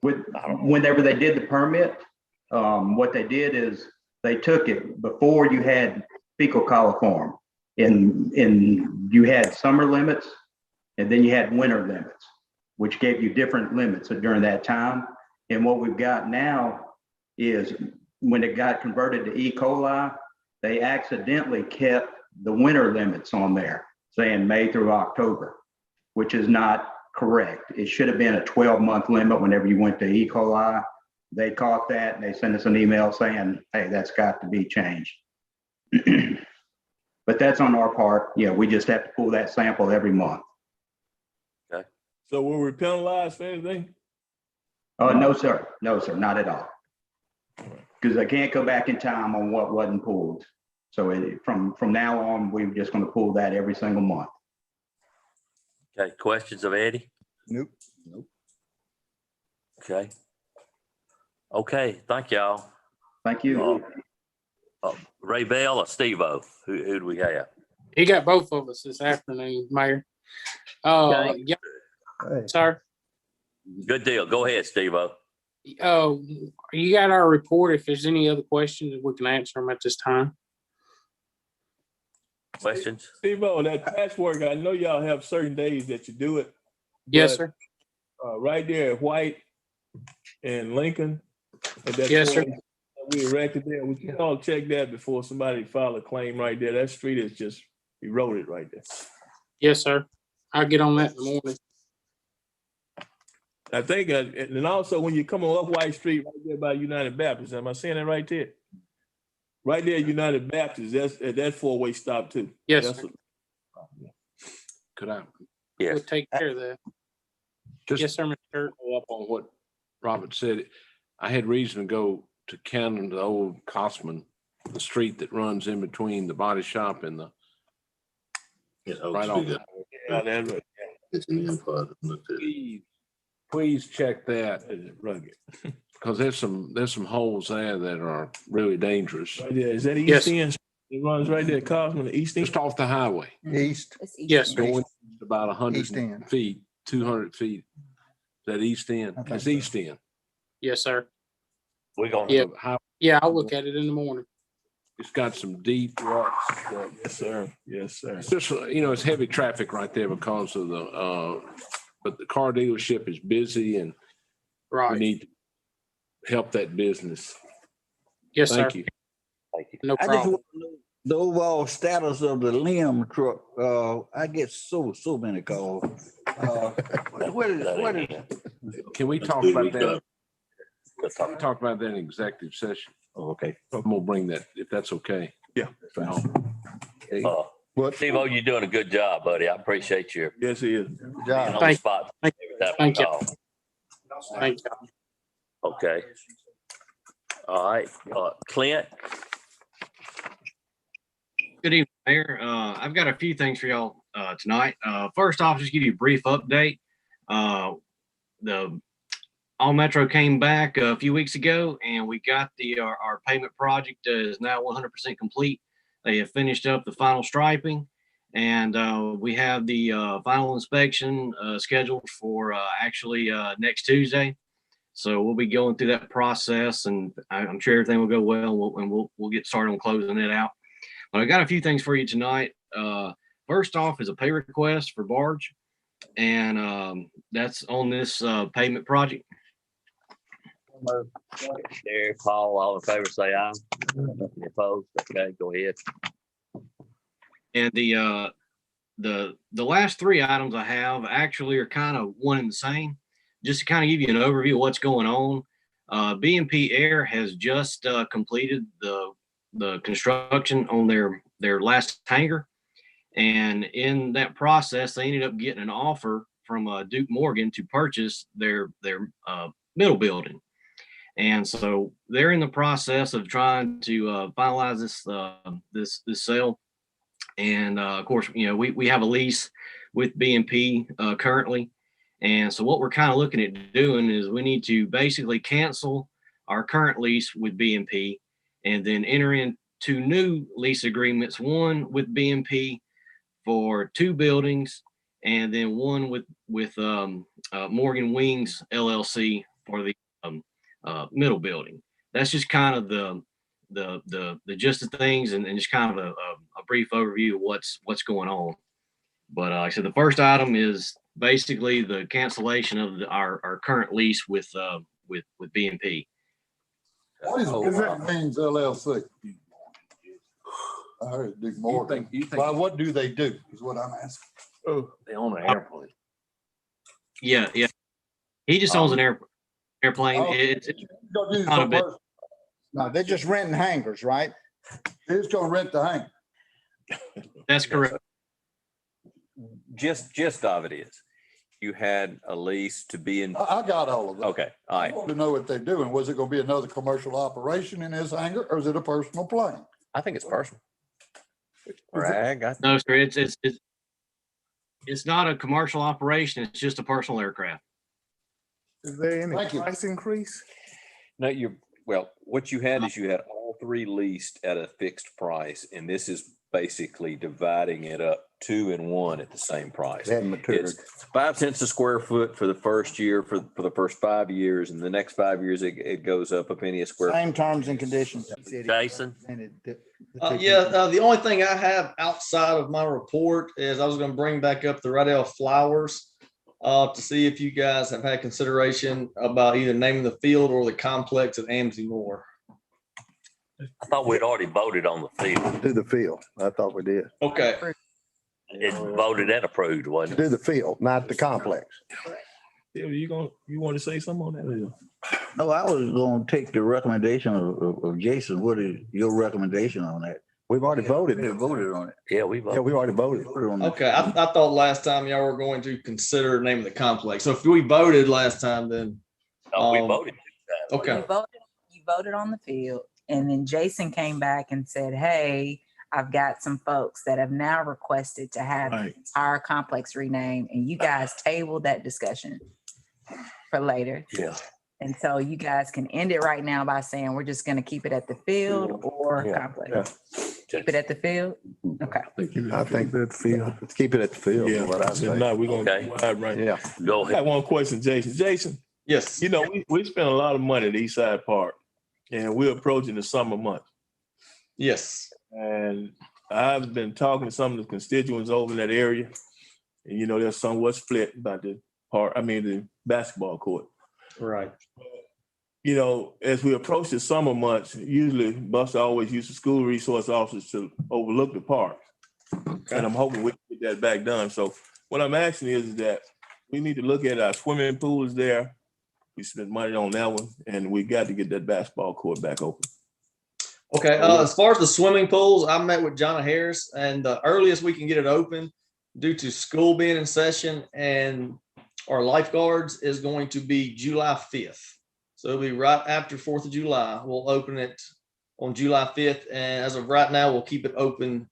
Whenever they did the permit, what they did is they took it before you had fecal coliform, and you had summer limits, and then you had winter limits, which gave you different limits during that time. And what we've got now is when it got converted to E. coli, they accidentally kept the winter limits on there, saying May through October, which is not correct. It should have been a 12-month limit whenever you went to E. coli. They caught that and they sent us an email saying, hey, that's got to be changed. But that's on our part. Yeah, we just have to pull that sample every month. Okay. So will we penalize for anything? Oh, no, sir. No, sir, not at all. Because I can't go back in time on what wasn't pulled. So from now on, we're just going to pull that every single month. Okay, questions of Eddie? Nope. Okay. Okay, thank y'all. Thank you. Ray Bell or Steve-O? Who do we have? He got both of us this afternoon, Mayor. Okay. Yeah, sir. Good deal. Go ahead, Steve-O. You got our report. If there's any other questions, we can answer them at this time. Questions? Steve-O, that patchwork, I know y'all have certain days that you do it. Yes, sir. Right there at White and Lincoln. Yes, sir. We erected there. We can all check that before somebody file a claim right there. That street is just eroded right there. Yes, sir. I'll get on that in the morning. I think, and also when you come on up White Street right there by United Baptist, am I saying that right there? Right there, United Baptist, that's four-way stop too. Yes, That's sir. Could I Yes. We'll take care of that. just Yes, sir, Mr. Kurt. follow up on what Robert said? I had reason to go to Cannon, the old Cosman, the street that runs in between the body shop and the right off. the Yeah, that's right. Please check that, Rugged. because there's some holes there that are really dangerous. Right there. Is that East Yes. End? It runs right there, Cosman, the East End. Just off the highway, East, Yes, sir. going about East 100 end. feet, 200 feet. That east end, I think that's so. east end. Yes, sir. We're gonna. Yeah. How- Yeah, I'll look at it in the morning. It's got some deep ruts. Yes, sir. Yes, sir. It's just, it's heavy traffic right there because of but the car dealership is busy and we Right. need to help that business. Yes, sir. Thank you. Thank you. No I just problem. want to know the overall status of the limb truck. I get so many calls. What is, Can we talk about that? Talk about that in executive session. Oh, okay. I'm gonna bring that, if that's okay. Yeah. Steve-O, you're doing a good job, buddy. I appreciate your Yes, he is. Good being job. on the Thank- spot. thank- every time we thank you. call. Thank you. Okay. All right, Clint, Good evening, Mayor. I've got a few things for y'all tonight. First off, just give you a brief update. The All Metro came back a few weeks ago, and we got our pavement project is now 100% complete. They have finished up the final striping, and we have the final inspection scheduled for actually next Tuesday. So we'll be going through that process, and I'm sure everything will go well, and we'll get started on closing it out. But I got a few things for you tonight. First off is a pay request for barge, and that's on this pavement project. Derek, Paul, all in favor, say aye. Any opposed? Okay, go ahead. And the last three items I have actually are kind of one and the same. Just to kind of give you an overview of what's going on. BMP Air has just completed the construction on their last hangar, and in that process, they ended up getting an offer from Duke Morgan to purchase their middle building. And so they're in the process of trying to finalize this sale. And of course, we have a lease with BMP currently. And so what we're kind of looking at doing is we need to basically cancel our current lease with BMP and then enter into new lease agreements, one with BMP for 2 buildings and then one with Morgan Wings LLC for the middle building. That's just kind of the gist of things and just kind of a brief overview of what's going on. But like I said, the first item is basically the cancellation of our current lease with BMP. What is that means LLC? I heard Duke Morgan. Well, what do they do is what I'm asking. Oh, they own an airplane. Yeah. He just owns an airplane. Oh. It's Don't use not a the bit. person. No, they're just renting hangars, right? Who's gonna rent the hangar? That's correct. Gist of it is, you had a lease to be in. I got all of that. Okay, all I right. want to know what they're doing. Was it gonna be another commercial operation in this hangar or is it a personal plane? I think it's personal. Brag. No, sir. It's not a commercial operation. It's just a personal aircraft. Is there any Thank you. price increase? No, what you had is you had all 3 leased at a fixed price, and this is basically dividing it up 2 and 1 at the same price. It hadn't matured. It's 5 cents a square foot for the first year, for the first 5 years, and the next 5 years it goes up a penny a square. Same terms and conditions. Jason? The only thing I have outside of my report is I was going to bring back up the Rydell Flowers to see if you guys have had consideration about either naming the field or the complex at Amsey Moore. I thought we'd already voted on the field. Do the field. I thought we did. Okay. It voted and approved, wasn't it? Do the field, not the complex. you want to say something on that? Or? No, I was gonna take the recommendation of Jason. What is your recommendation on that? We've already voted. We voted on it. Yeah, we Yeah, voted. we already voted. Okay, I thought last time y'all were going to consider naming the complex. So if we voted last time, then. No, we voted. Okay. You voted on the field, and then Jason came back and said, hey, I've got some folks that have now requested to have the entire complex renamed, and you guys tabled that discussion for later. Yeah. And so you guys can end it right now by saying, we're just gonna keep it at the field or complex. Keep it at the field? Okay. I think that field. Let's keep it at the field. Yeah, What I say. no, we're gonna Okay. go wide right. Yeah. Go I ahead. got one question, Jason. Jason, Yes. you know, we spent a lot of money at East Side Park, and we're approaching the summer months. Yes. And I've been talking to some of the constituents over in that area, and you know, they're somewhat split about the the basketball court. Right. You know, as we approach the summer months, usually Buster always uses school resource officers to overlook the park. And I'm hoping we can get that back done. So what I'm asking is that we need to look at our swimming pools there. We spent money on that one, and we got to get that basketball court back open. Okay, as far as the swimming pools, I met with John Harris, and the earliest we can get it open due to school being in session and our lifeguards is going to be July 5th. So it'll be right after 4th of July. We'll open it on July 5th. And as of right now, we'll keep it open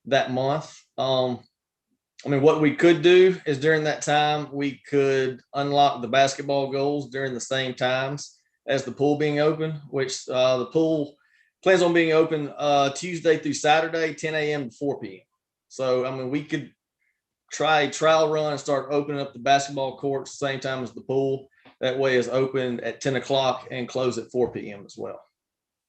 that month. What we could do is during that time, we could unlock the basketball goals during the same times as the pool being open, which the pool plans on being open Tuesday through Saturday, 10 a.m. to 4 p.m. So, we could try a trial run and start opening up the basketball courts the same time as the pool. That way it's open at 10 o'clock and close at 4 p.m. as well.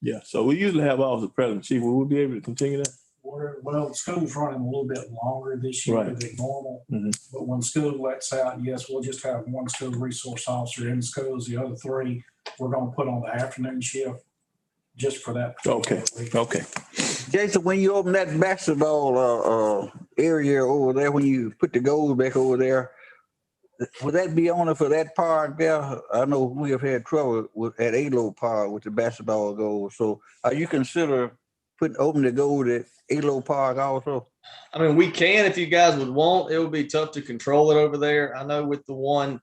Yeah, so we usually have officer present. Chief, will we be able to continue that? Well, school's running a little bit longer this year Right. than normal. Mhm. But when school lets out, yes, we'll just have one school resource officer in schools. The other three, we're gonna put on the afternoon shift just for that. Okay, okay. Jason, when you open that basketball area over there, when you put the goals back over there, would that be on it for that park there? I know we have had trouble at Alo Park with the basketball goals. So are you consider open the goal at Alo Park also? We can if you guys would want. It would be tough to control it over there. I know with the one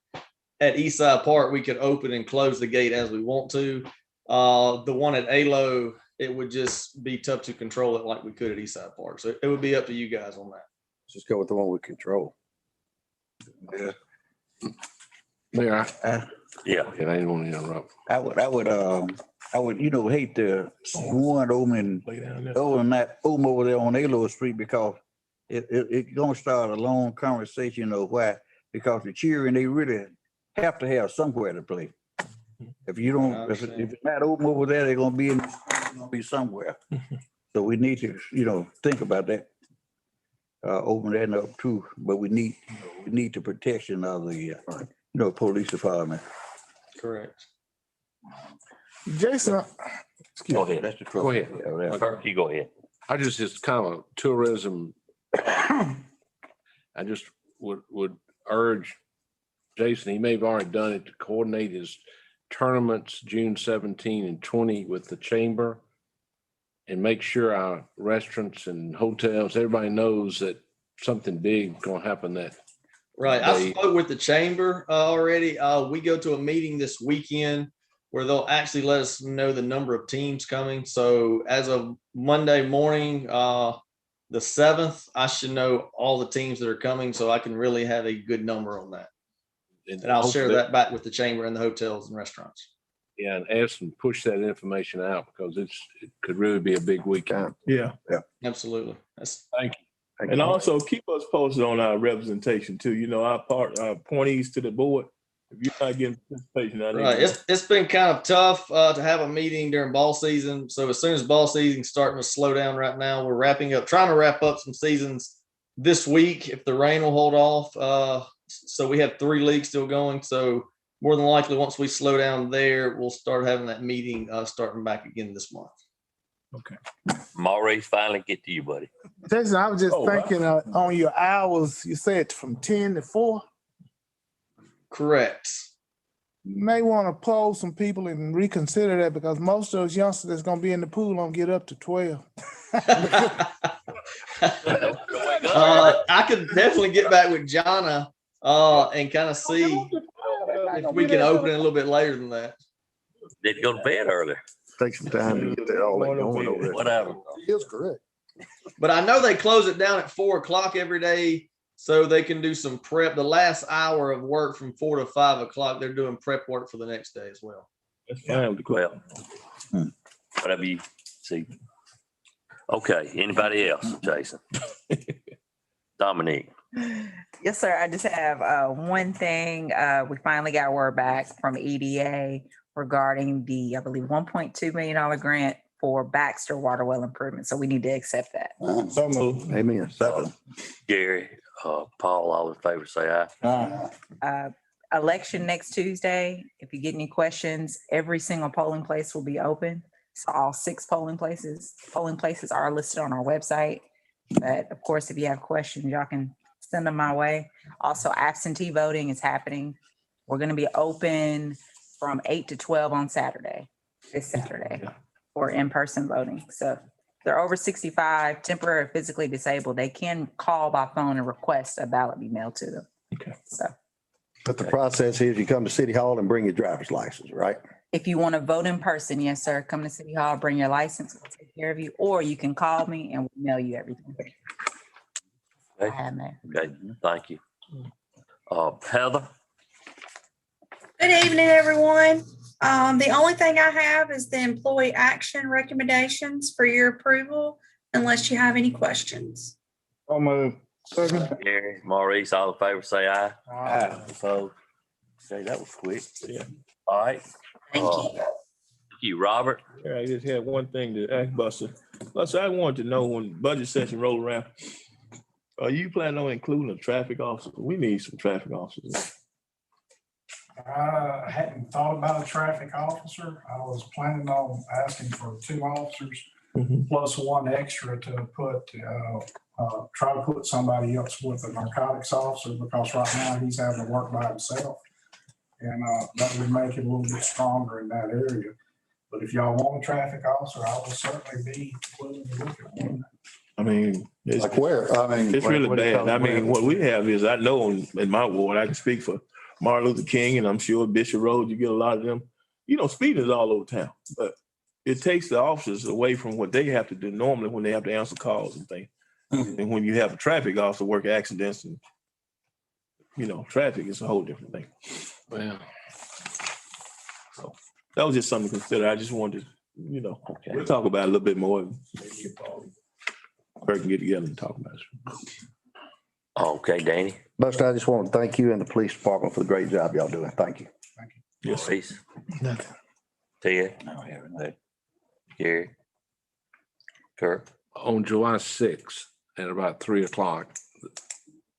at Eastside Park, we could open and close the gate as we want to. The one at Alo, it would just be tough to control it like we could at Eastside Park. So it would be up to you guys on that. Just go with the one we control. Yeah. Mayor, Yeah. I didn't want to interrupt. I would, hate to one open over there on Alo Street because it gonna start a long conversation of why, because the children, they really have to have somewhere to play. If you don't, if it's not open over there, they're gonna be somewhere. So we need to, think about that. Open that up too, but we need the protection of the, police department. Correct. Jason, Go ahead. That's the truth. Go ahead. You go ahead. It's kind of tourism. I just would urge Jason, he may have already done it, to coordinate his tournaments June 17 and 20 with the chamber and make sure our restaurants and hotels, everybody knows that something big is going to happen that. Right. I spoke with the chamber already. We go to a meeting this weekend where they'll actually let us know the number of teams coming. So as of Monday morning, the 7th, I should know all the teams that are coming so I can really have a good number on that. And I'll share that back with the chamber and the hotels and restaurants. Yeah, and ask them to push that information out because it could really be a big weekend. Yeah. Absolutely. Thank you. And also keep us posted on our representation too. Our appointees to the board. If you're not getting participation, Right. It's been kind of tough to have a meeting during ball season. So as soon as ball season's starting to slow down right now, we're trying to wrap up some seasons this week if the rain will hold off. So we have 3 leagues still going. So more than likely, once we slow down there, we'll start having that meeting starting back again this month. Okay. Maurice, finally get to you, buddy. Jason, I was just thinking on your hours, you said from 10 to 4? Correct. May want to poll some people and reconsider that because most of those youngsters that's gonna be in the pool don't get up to 12. I could definitely get back with Jonna and kind of see if we can open it a little bit later than that. Did go to bed earlier. Take some time to get that all that going over there. Whatever. He is correct. But I know they close it down at 4 o'clock every day, so they can do some prep. The last hour of work from 4 to 5 o'clock, they're doing prep work for the next day as well. That's fine. Well, whatever you see. Okay, anybody else, Jason? Dominique. Yes, sir. I just have one thing. We finally got word back from EDA regarding the, I believe, $1.2 million grant for Baxter water well improvement. So we need to accept that. So moved. Amen. Gary, Paul, all in favor, say aye. Election next Tuesday. If you get any questions, every single polling place will be open. So all 6 polling places are listed on our website. But of course, if you have questions, y'all can send them my way. Also, absentee voting is happening. We're going to be open from 8 to 12 on Saturday, this Saturday, for in-person voting. So if they're over 65, temporary or physically disabled, they can call by phone and request a ballot be mailed to them. Okay. So But the process is you come to City Hall and bring your driver's license, right? if you want to vote in person, yes, sir, come to City Hall, bring your license, we'll take care of you, or you can call me and we'll mail you everything. I have that. Okay, thank you. Heather? Good evening, everyone. The only thing I have is the employee action recommendations for your approval, unless you have any questions. So moved. Gary, Maurice, all in favor, say aye. Aye. So, okay, that was quick. Yeah. All right. Thank you. Thank you, Robert. Yeah, I just had one thing to ask Buster. Buster, I wanted to know when budget session roll around, are you planning on including a traffic officer? We need some traffic officers. I hadn't thought about a traffic officer. I was planning on asking for 2 officers plus 1 extra to put, try to put somebody else with a narcotics officer because right now he's having to work by himself. And that would make it a little bit stronger in that area. But if y'all want a traffic officer, I will certainly be willing to look at one. I mean, it's Like where? I mean, it's really bad. I mean, what we have is, I know in my ward, I can speak for Martin Luther King, and I'm sure Bishop Road, you get a lot of them. You know, speeding is all over town, but it takes the officers away from what they have to do normally when they have to answer calls and things. And when you have a traffic officer work accidents and, you know, traffic is a whole different thing. Well, So that was just something to consider. I just wanted to, you know, we'll talk about it a little bit more. Maybe if we can get together and talk about it. Okay, Danny. Buster, I just want to thank you and the police department for the great job y'all doing. Thank you. Yes. Maurice. Nothing. Ted. Gary. Kurt. on July 6th at about 3 o'clock,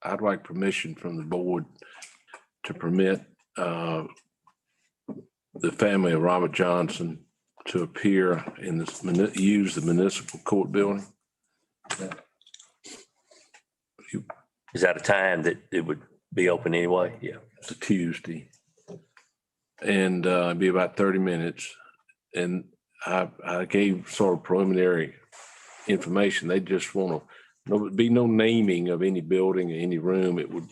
I'd like permission from the board to permit the family of Robert Johnson to appear in this, use the municipal court building. Is that a time that it would be open anyway? Yeah. It's a Tuesday. And it'd be about 30 minutes. And I gave sort of preliminary information. They just want to, there'd be no naming of any building, any room. It would,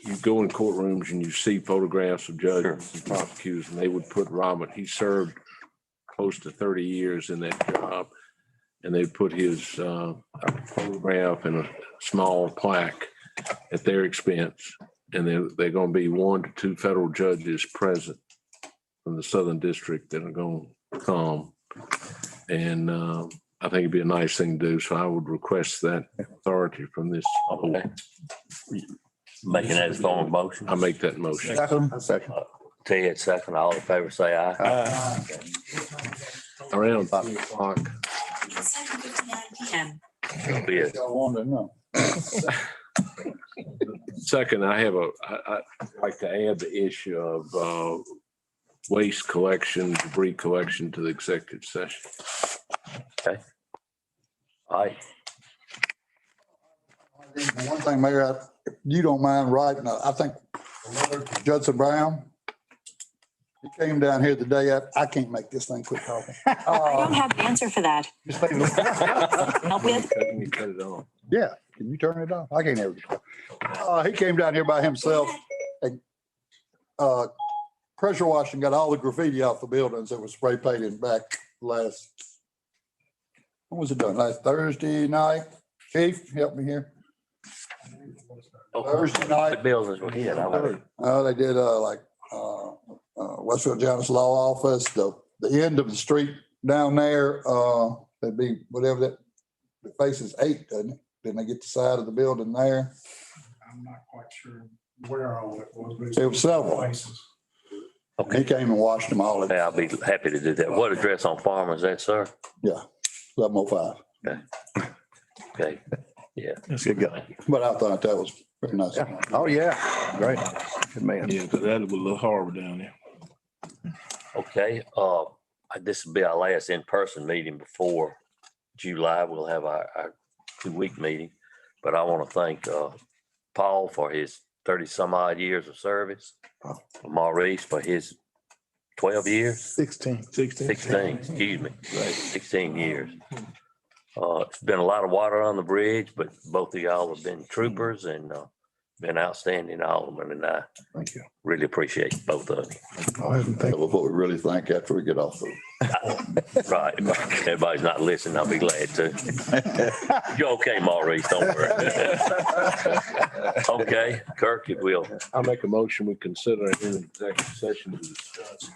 you go in courtrooms and you see photographs of judges and prosecutors, and they would put Robert, he served close to 30 years in that job. And they put his photograph in a small plaque at their expense. And they're going to be 1 to 2 federal judges present from the Southern District that are going to come. And I think it'd be a nice thing to do. So I would request that authority from this. Okay. Making that as form of motion. I make that motion. Second. Ted, second. All in favor, say aye. Around 3 o'clock. Yes. Second, I'd like to add the issue of waste collection, debris collection to the executive session. Okay. All right. One thing, Mayor, if you don't mind writing, I think Judson Brown. He came down here the day after, I can't make this thing quit talking. I don't have the answer for that. Help with? Can you cut it on? Yeah, can you turn it off? I can't ever. He came down here by himself and pressure washed and got all the graffiti off the buildings that was spray painted back when was it done? Last Thursday night? Chief, help me here. Thursday night. What buildings were hit? They did Westfield Giants Law Office, the end of the street down there, that'd be whatever that, the faces 8, doesn't it? Then they get the side of the building there. I'm not quite sure where all it was. but It was several. Places. He came and washed them all. Yeah, I'll be happy to do that. What address on Farmer is that, sir? Yeah, 1105. Okay. Okay, yeah. That's a good guy. But I thought that was very nice. Yeah. Oh, yeah. Great. Good man. Yeah, because that was a little horrible down there. Okay, this will be our last in-person meeting before July. We'll have our 2-week meeting. But I want to thank Paul for his 30-some odd years of service, Maurice for his 12 years. 16. 16, excuse me, 16 years. It's been a lot of water on the bridge, but both of y'all have been troopers and been outstanding aldermen, and I Thank you. really appreciate both of you. That was what we really think after we get off the. Right, if everybody's not listening, I'll be glad to. You're okay, Maurice, don't worry. Okay, Kirk, it will. I'll make a motion. We consider an executive session to discuss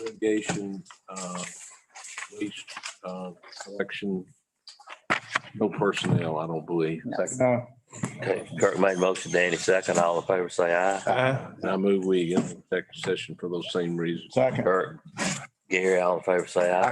litigation, waste, collection. No personnel, I don't believe. Okay, Kirk made a motion, Danny second. All in favor, say aye. And I move we get an executive session for those same reasons. Kirk, Gary, all in favor, say aye.